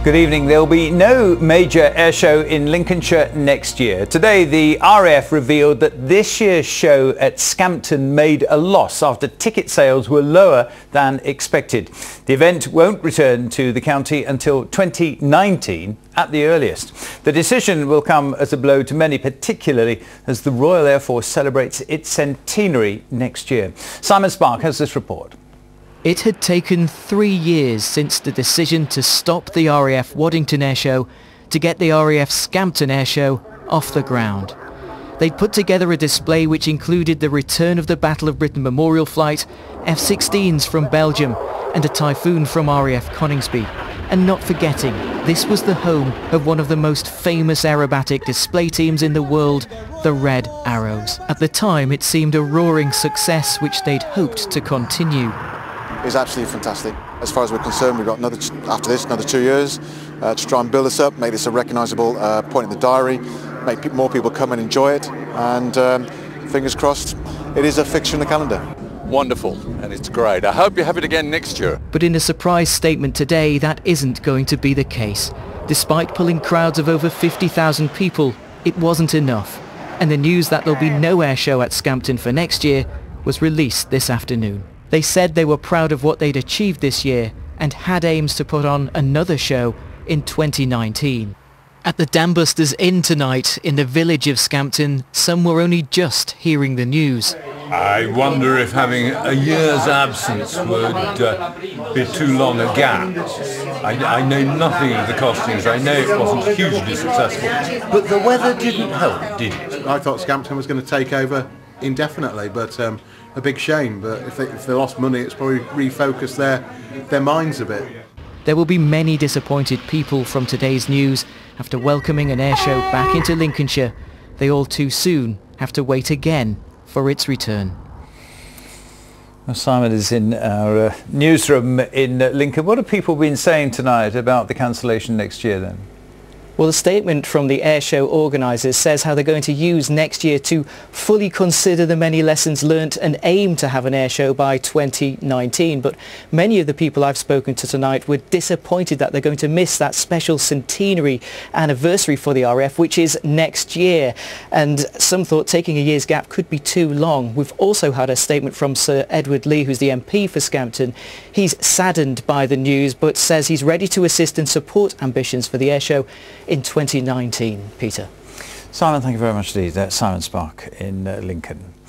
Good evening. There will be no major airshow in Lincolnshire next year. Today, the RAF revealed that this year's show at Scampton made a loss after ticket sales were lower than expected. The event won't return to the county until 2019 at the earliest. The decision will come as a blow to many, particularly as the Royal Air Force celebrates its centenary next year. Simon Spark has this report. It had taken 3 years since the decision to stop the RAF Waddington Airshow to get the RAF Scampton Airshow off the ground. They'd put together a display which included the return of the Battle of Britain Memorial Flight, F-16s from Belgium and a Typhoon from RAF Coningsby. And not forgetting, this was the home of one of the most famous aerobatic display teams in the world, the Red Arrows. At the time, it seemed a roaring success which they'd hoped to continue. Is absolutely fantastic. As far as we're concerned, we've got another 2 years to try and build this up, make this a recognisable point in the diary, make more people come and enjoy it, and fingers crossed, it is a fixture in the calendar. Wonderful, and it's great. I hope you have it again next year. But in a surprise statement today, that isn't going to be the case. Despite pulling crowds of over 50,000 people, it wasn't enough. And the news that there'll be no airshow at Scampton for next year was released this afternoon. They said they were proud of what they'd achieved this year and had aims to put on another show in 2019. At the Dambusters Inn tonight in the village of Scampton, some were only just hearing the news. I wonder if having a year's absence would be too long a gap. I know nothing of the costings. I know it wasn't hugely successful. But the weather didn't help, did it? I thought Scampton was going to take over indefinitely, but a big shame. But if they lost money, it's probably refocused their minds a bit. There will be many disappointed people from today's news after welcoming an airshow back into Lincolnshire. They all too soon have to wait again for its return. Well, Simon is in our newsroom in Lincoln. What have people been saying tonight about the cancellation next year then? Well, the statement from the airshow organisers says how they're going to use next year to fully consider the many lessons learnt and aim to have an airshow by 2019. But many of the people I've spoken to tonight were disappointed that they're going to miss that special centenary anniversary for the RAF, which is next year. And some thought taking a year's gap could be too long. We've also had a statement from Sir Edward Lee, who's the MP for Scampton. He's saddened by the news, but says he's ready to assist and support ambitions for the airshow in 2019. Peter. Simon, thank you very much indeed. Simon Spark in Lincoln.